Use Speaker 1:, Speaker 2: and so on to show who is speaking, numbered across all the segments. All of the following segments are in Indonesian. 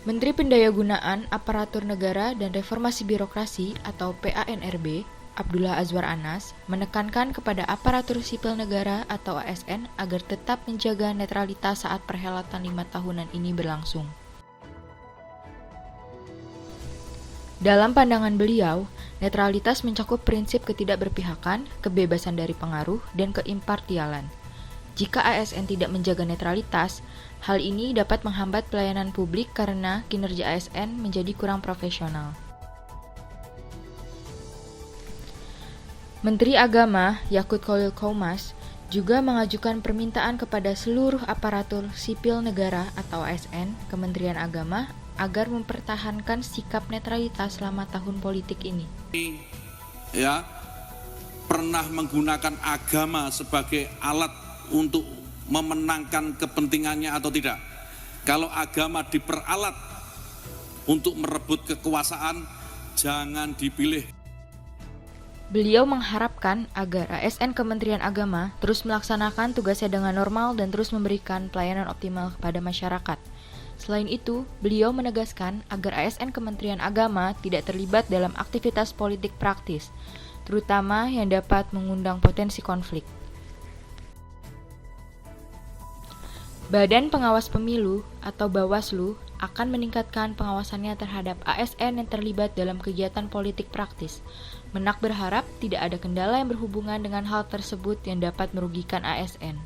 Speaker 1: Menteri Pendayagunaan Aparatur Negara dan Reformasi Birokrasi atau PANRB, Abdullah Azwar Anas, menekankan kepada aparatur sipil negara atau ASN agar tetap menjaga netralitas saat perhelatan 5 tahunan ini berlangsung. Dalam pandangan beliau, netralitas mencakup prinsip ketidakberpihakan, kebebasan dari pengaruh, dan keimpartialan. Jika ASN tidak menjaga netralitas, hal ini dapat menghambat pelayanan publik karena kinerja ASN menjadi kurang profesional. Menteri Agama Yakut Khalil Qaumas juga mengajukan permintaan kepada seluruh aparatur sipil negara atau ASN, Kementerian Agama, agar mempertahankan sikap netralitas selama tahun politik ini.
Speaker 2: Ya, pernah menggunakan agama sebagai alat untuk memenangkan kepentingannya atau tidak. Kalau agama diperalat untuk merebut kekuasaan, jangan dipilih.
Speaker 1: Beliau mengharapkan agar ASN Kementerian Agama terus melaksanakan tugasnya dengan normal dan terus memberikan pelayanan optimal kepada masyarakat. Selain itu, beliau menegaskan agar ASN Kementerian Agama tidak terlibat dalam aktivitas politik praktis, terutama yang dapat mengundang potensi konflik. Badan Pengawas Pemilu atau Bawaslu akan meningkatkan pengawasannya terhadap ASN yang terlibat dalam kegiatan politik praktis. Menak berharap tidak ada kendala yang berhubungan dengan hal tersebut yang dapat merugikan ASN.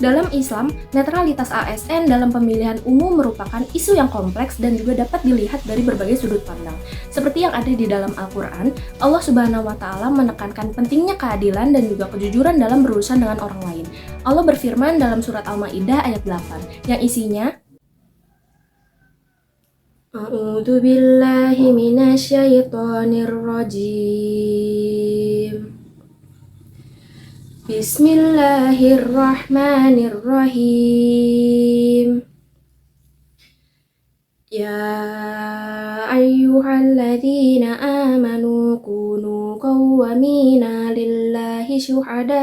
Speaker 3: Dalam Islam, netralitas ASN dalam pemilihan umum merupakan isu yang kompleks dan juga dapat dilihat dari berbagai sudut pandang. Seperti yang ada di dalam Al-Quran, Allah Subhanahu wa Ta'ala menekankan pentingnya keadilan dan juga kejujuran dalam berurusan dengan orang lain. Allah berfirman dalam surat Al-Maidah ayat 8, yang isinya A'udzu billahi minasyaitonir rajim. Bismillahirrahmanirrahim. Ya ayyuhalladzina amanu kunu qawwamina lillahi syuhada'a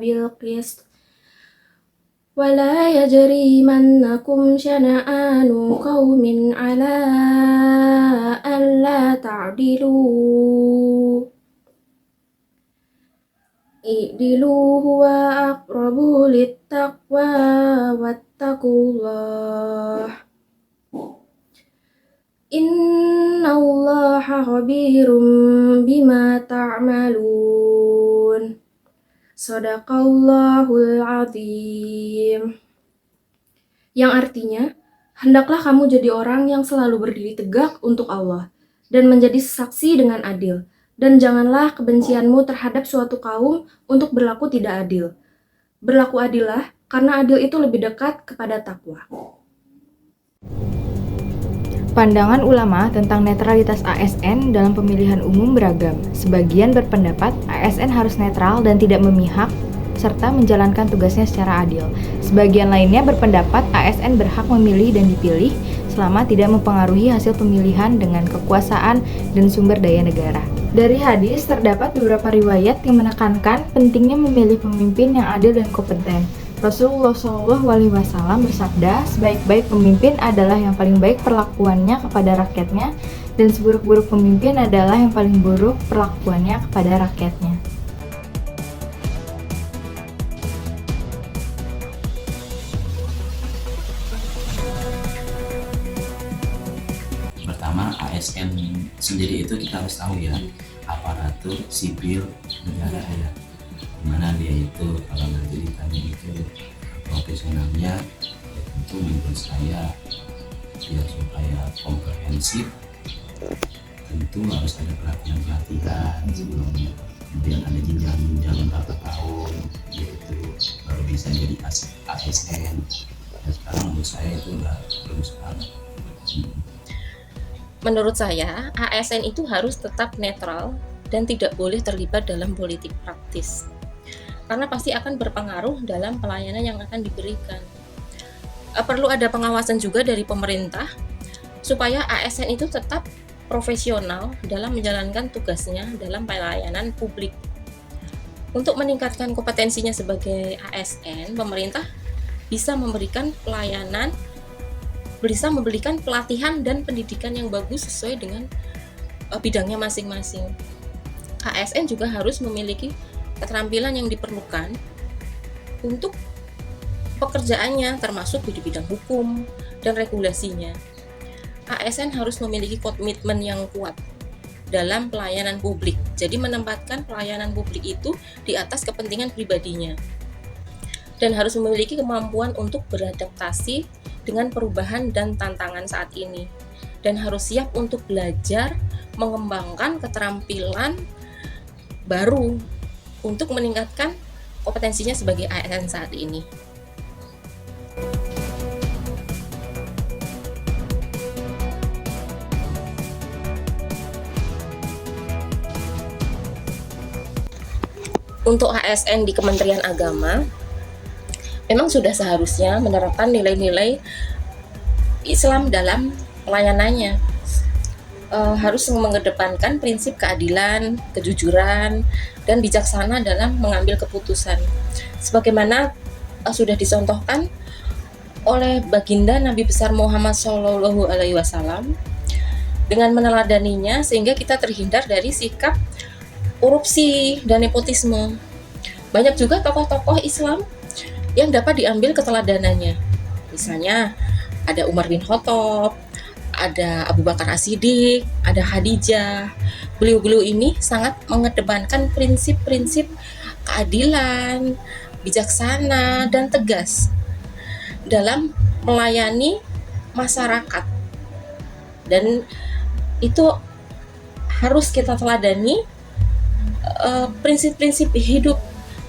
Speaker 3: bil qist. Wala yajrimannakum syana'anu qawmin ala alla ta'dilu. I'dilu huwa aqrabu littaqwa wattaqullah. Innallaha khabirum bima ta'malun. Shadaqallahul azim. Yang artinya, hendaklah kamu jadi orang yang selalu berdiri tegak untuk Allah dan menjadi saksi dengan adil. Dan janganlah kebencianmu terhadap suatu kaum untuk berlaku tidak adil. Berlaku adillah, karena adil itu lebih dekat kepada takwa.
Speaker 1: Pandangan ulama tentang netralitas ASN dalam pemilihan umum beragam. Sebagian berpendapat ASN harus netral dan tidak memihak, serta menjalankan tugasnya secara adil. Sebagian lainnya berpendapat ASN berhak memilih dan dipilih selama tidak mempengaruhi hasil pemilihan dengan kekuasaan dan sumber daya negara. Dari hadis, terdapat beberapa riwayat yang menekankan pentingnya memilih pemimpin yang adil dan kompeten. Rasulullah SAW bersabda, sebaik-baik pemimpin adalah yang paling baik perlakuannya kepada rakyatnya, dan seburuk-buruk pemimpin adalah yang paling buruk perlakuannya kepada rakyatnya.
Speaker 4: Pertama, ASN sendiri itu kita harus tahu ya, aparatur sipil negara ya, dimana dia itu kalau nanti ditanya itu profesionalnya, ya tentu menurut saya biar supaya komprehensif tentu harus ada pelatihan sebelumnya, kemudian ada jenjang berapa tahun gitu baru bisa jadi ASN. Dan sekarang menurut saya itu udah bagus banget.
Speaker 5: Menurut saya, ASN itu harus tetap netral dan tidak boleh terlibat dalam politik praktis. Karena pasti akan berpengaruh dalam pelayanan yang akan diberikan. Perlu ada pengawasan juga dari pemerintah supaya ASN itu tetap profesional dalam menjalankan tugasnya dalam pelayanan publik. Untuk meningkatkan kompetensinya sebagai ASN, pemerintah bisa memberikan pelayanan, bisa memberikan pelatihan dan pendidikan yang bagus sesuai dengan bidangnya masing-masing. ASN juga harus memiliki keterampilan yang diperlukan untuk pekerjaannya, termasuk di bidang hukum dan regulasinya. ASN harus memiliki komitmen yang kuat dalam pelayanan publik. Jadi menempatkan pelayanan publik itu di atas kepentingan pribadinya. Dan harus memiliki kemampuan untuk beradaptasi dengan perubahan dan tantangan saat ini. Dan harus siap untuk belajar, mengembangkan keterampilan baru untuk meningkatkan kompetensinya sebagai ASN saat ini. Untuk ASN di Kementerian Agama, memang sudah seharusnya menerapkan nilai-nilai Islam dalam pelayanannya. Harus mengedepankan prinsip keadilan, kejujuran, dan bijaksana dalam mengambil keputusan. Sebagaimana sudah dicontohkan oleh baginda Nabi besar Muhammad SAW dengan meneladaninya, sehingga kita terhindar dari sikap korupsi dan nepotisme. Banyak juga tokoh-tokoh Islam yang dapat diambil keteladanannya. Misalnya ada Umar bin Khattab, ada Abu Bakar As-Siddiq, ada Khadijah. Beliau-beliau ini sangat mengedepankan prinsip-prinsip keadilan, bijaksana, dan tegas dalam melayani masyarakat. Dan itu harus kita teladani prinsip-prinsip hidup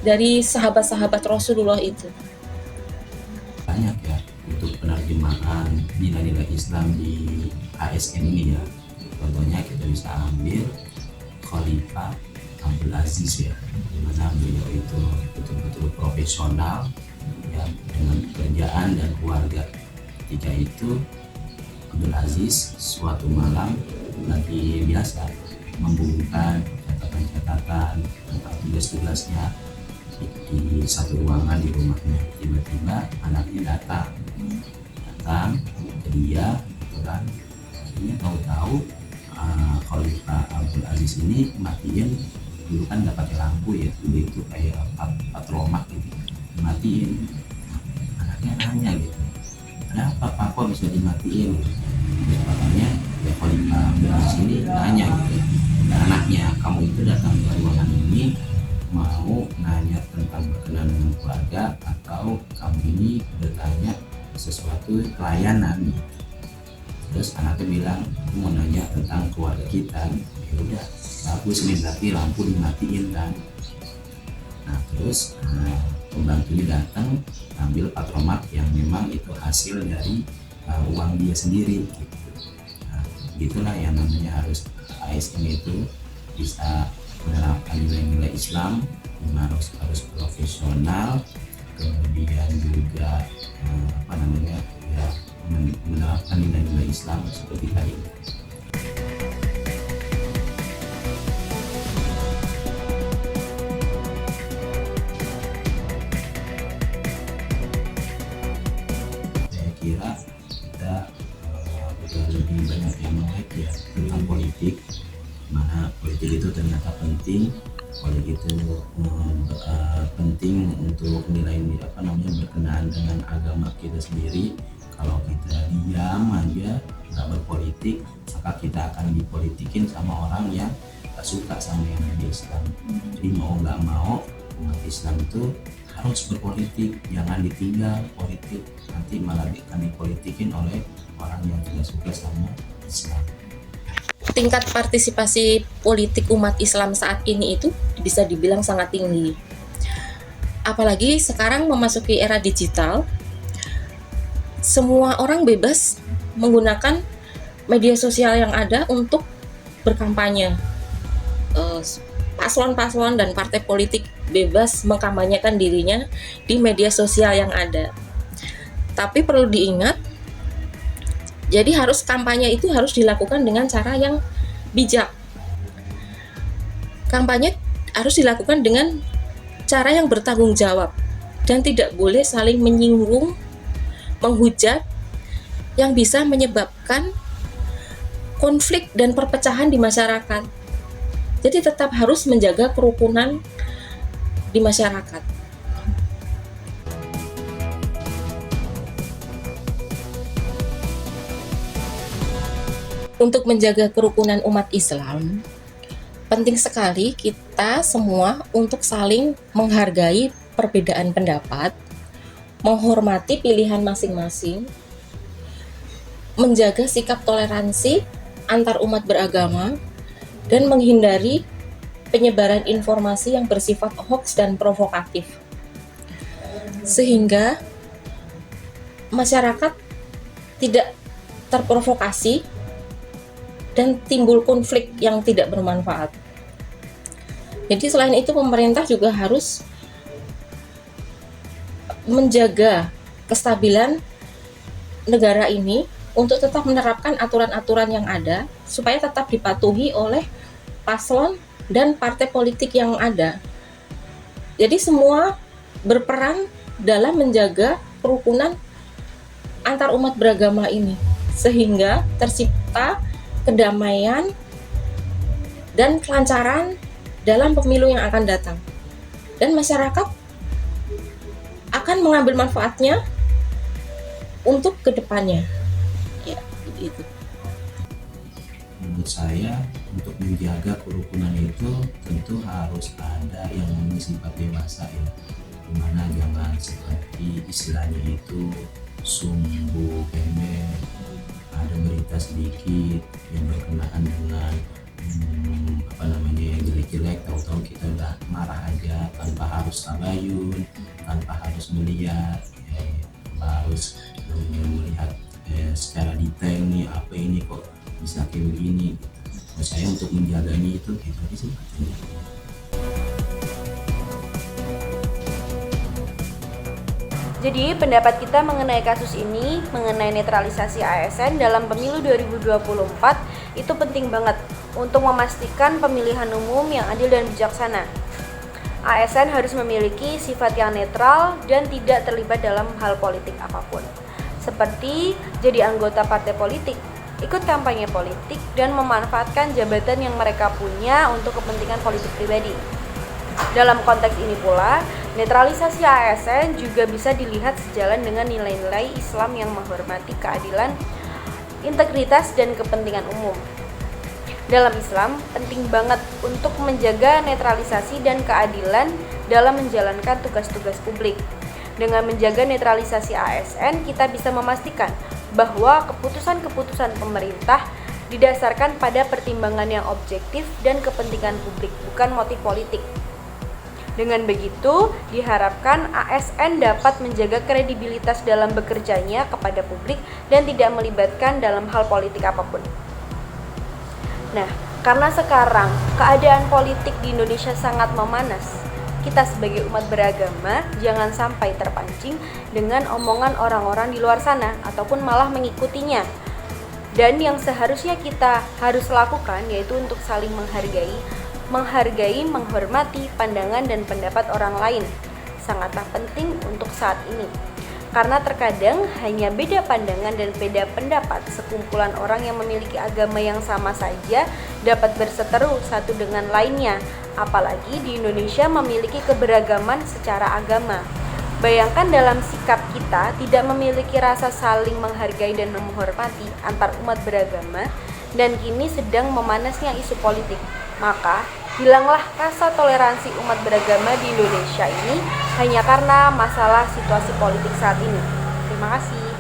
Speaker 5: dari sahabat-sahabat Rasulullah itu.
Speaker 4: Banyak ya untuk penerjemahan nilai-nilai Islam di ASN ini ya. Contohnya kita bisa ambil Khalifah Abdul Aziz ya, dimana beliau itu betul-betul profesional ya, dengan pekerjaan dan keluarga. Ketika itu Abdul Aziz suatu malam lagi biasa membukukan catatan tentang tugas-tugasnya di satu ruangan di rumahnya. Tiba-tiba anaknya datang ke dia, kan? Akhirnya tahu-tahu Khalifah Abdul Aziz ini matiin, dulu kan nggak pakai lampu ya, dulu itu kayak patromak gitu, dimatiin. Anaknya nanya gitu, kenapa Pak kok bisa dimatiin? Terus makanya ya Khalifah Abdul Aziz ini nanya gitu, anaknya, kamu itu datang ke ruangan ini mau nanya tentang berkenan dengan keluarga atau kamu ini bertanya sesuatu pelayanan? Terus anaknya bilang, aku mau nanya tentang keluarga kita. Ya udah, bagus nih, berarti lampu dimatiin kan. Nah terus pembantunya datang ambil patromak yang memang itu hasil dari uang dia sendiri gitu. Nah, gitulah yang namanya harus ASN itu bisa menerapkan nilai-nilai Islam, harus profesional, kemudian juga ya, menerapkan nilai-nilai Islam seperti tadi. Saya kira kita udah lebih banyak yang melek ya tentang politik, mana politik itu ternyata penting. Politik itu penting untuk nilai-nilai berkenaan dengan agama kita sendiri. Kalau kita diam aja nggak berpolitik, maka kita akan dipolitikin sama orang yang gak suka sama yang ada Islam. Jadi mau nggak mau umat Islam itu harus berpolitik, jangan ditinggal politik, nanti malah akan dipolitikin oleh orang yang tidak suka sama Islam.
Speaker 5: Tingkat partisipasi politik umat Islam saat ini itu bisa dibilang sangat tinggi. Apalagi sekarang memasuki era digital, semua orang bebas menggunakan media sosial yang ada untuk berkampanye. Paslon-paslon dan partai politik bebas mengkampanyekan dirinya di media sosial yang ada. Tapi perlu diingat, jadi kampanye itu harus dilakukan dengan cara yang bijak. Kampanye harus dilakukan dengan cara yang bertanggung jawab dan tidak boleh saling menyinggung, menghujat yang bisa menyebabkan konflik dan perpecahan di masyarakat. Jadi tetap harus menjaga kerukunan di masyarakat. Untuk menjaga kerukunan umat Islam, penting sekali kita semua untuk saling menghargai perbedaan pendapat, menghormati pilihan masing-masing, menjaga sikap toleransi antar umat beragama, dan menghindari penyebaran informasi yang bersifat hoax dan provokatif. Sehingga masyarakat tidak terprovokasi dan timbul konflik yang tidak bermanfaat. Jadi selain itu pemerintah juga harus menjaga kestabilan negara ini untuk tetap menerapkan aturan-aturan yang ada supaya tetap dipatuhi oleh paslon dan partai politik yang ada. Jadi semua berperan dalam menjaga kerukunan antar umat beragama ini sehingga tercipta kedamaian dan kelancaran dalam pemilu yang akan datang. Dan masyarakat akan mengambil manfaatnya untuk kedepannya. Ya, itu.
Speaker 4: Menurut saya, untuk menjaga kerukunan itu tentu harus ada yang sifat dewasa ya, dimana jangan seperti istilahnya itu sumbu pendek, ada berita sedikit yang berkenaan dengan yang jelek-jelek, tahu-tahu kita udah marah aja tanpa harus tabayun, tanpa harus melihat harus melihat secara detail nih apa ini kok bisa kayak begini. Nah, saya untuk menjaganya itu aja sih.
Speaker 1: Jadi pendapat kita mengenai kasus ini, mengenai netralisasi ASN dalam pemilu 2024 itu penting banget untuk memastikan pemilihan umum yang adil dan bijaksana. ASN harus memiliki sifat yang netral dan tidak terlibat dalam hal politik apapun, seperti jadi anggota partai politik, ikut kampanye politik, dan memanfaatkan jabatan yang mereka punya untuk kepentingan politik pribadi. Dalam konteks ini pula, netralisasi ASN juga bisa dilihat sejalan dengan nilai-nilai Islam yang menghormati keadilan, integritas, dan kepentingan umum. Dalam Islam, penting banget untuk menjaga netralisasi dan keadilan dalam menjalankan tugas-tugas publik. Dengan menjaga netralisasi ASN, kita bisa memastikan bahwa keputusan-keputusan pemerintah didasarkan pada pertimbangan yang objektif dan kepentingan publik, bukan motif politik. Dengan begitu, diharapkan ASN dapat menjaga kredibilitas dalam bekerjanya kepada publik dan tidak melibatkan dalam hal politik apapun. Nah, karena sekarang keadaan politik di Indonesia sangat memanas, kita sebagai umat beragama jangan sampai terpancing dengan omongan orang-orang di luar sana ataupun malah mengikutinya. Dan yang seharusnya kita harus lakukan yaitu untuk saling menghargai, menghormati pandangan dan pendapat orang lain. Sangatlah penting untuk saat ini. Karena terkadang hanya beda pandangan dan beda pendapat sekumpulan orang yang memiliki agama yang sama saja dapat berseteru satu dengan lainnya. Apalagi di Indonesia memiliki keberagaman secara agama. Bayangkan dalam sikap kita tidak memiliki rasa saling menghargai dan menghormati antar umat beragama, dan kini sedang memanasnya isu politik. Maka hilanglah rasa toleransi umat beragama di Indonesia ini hanya karena masalah situasi politik saat ini. Terima kasih.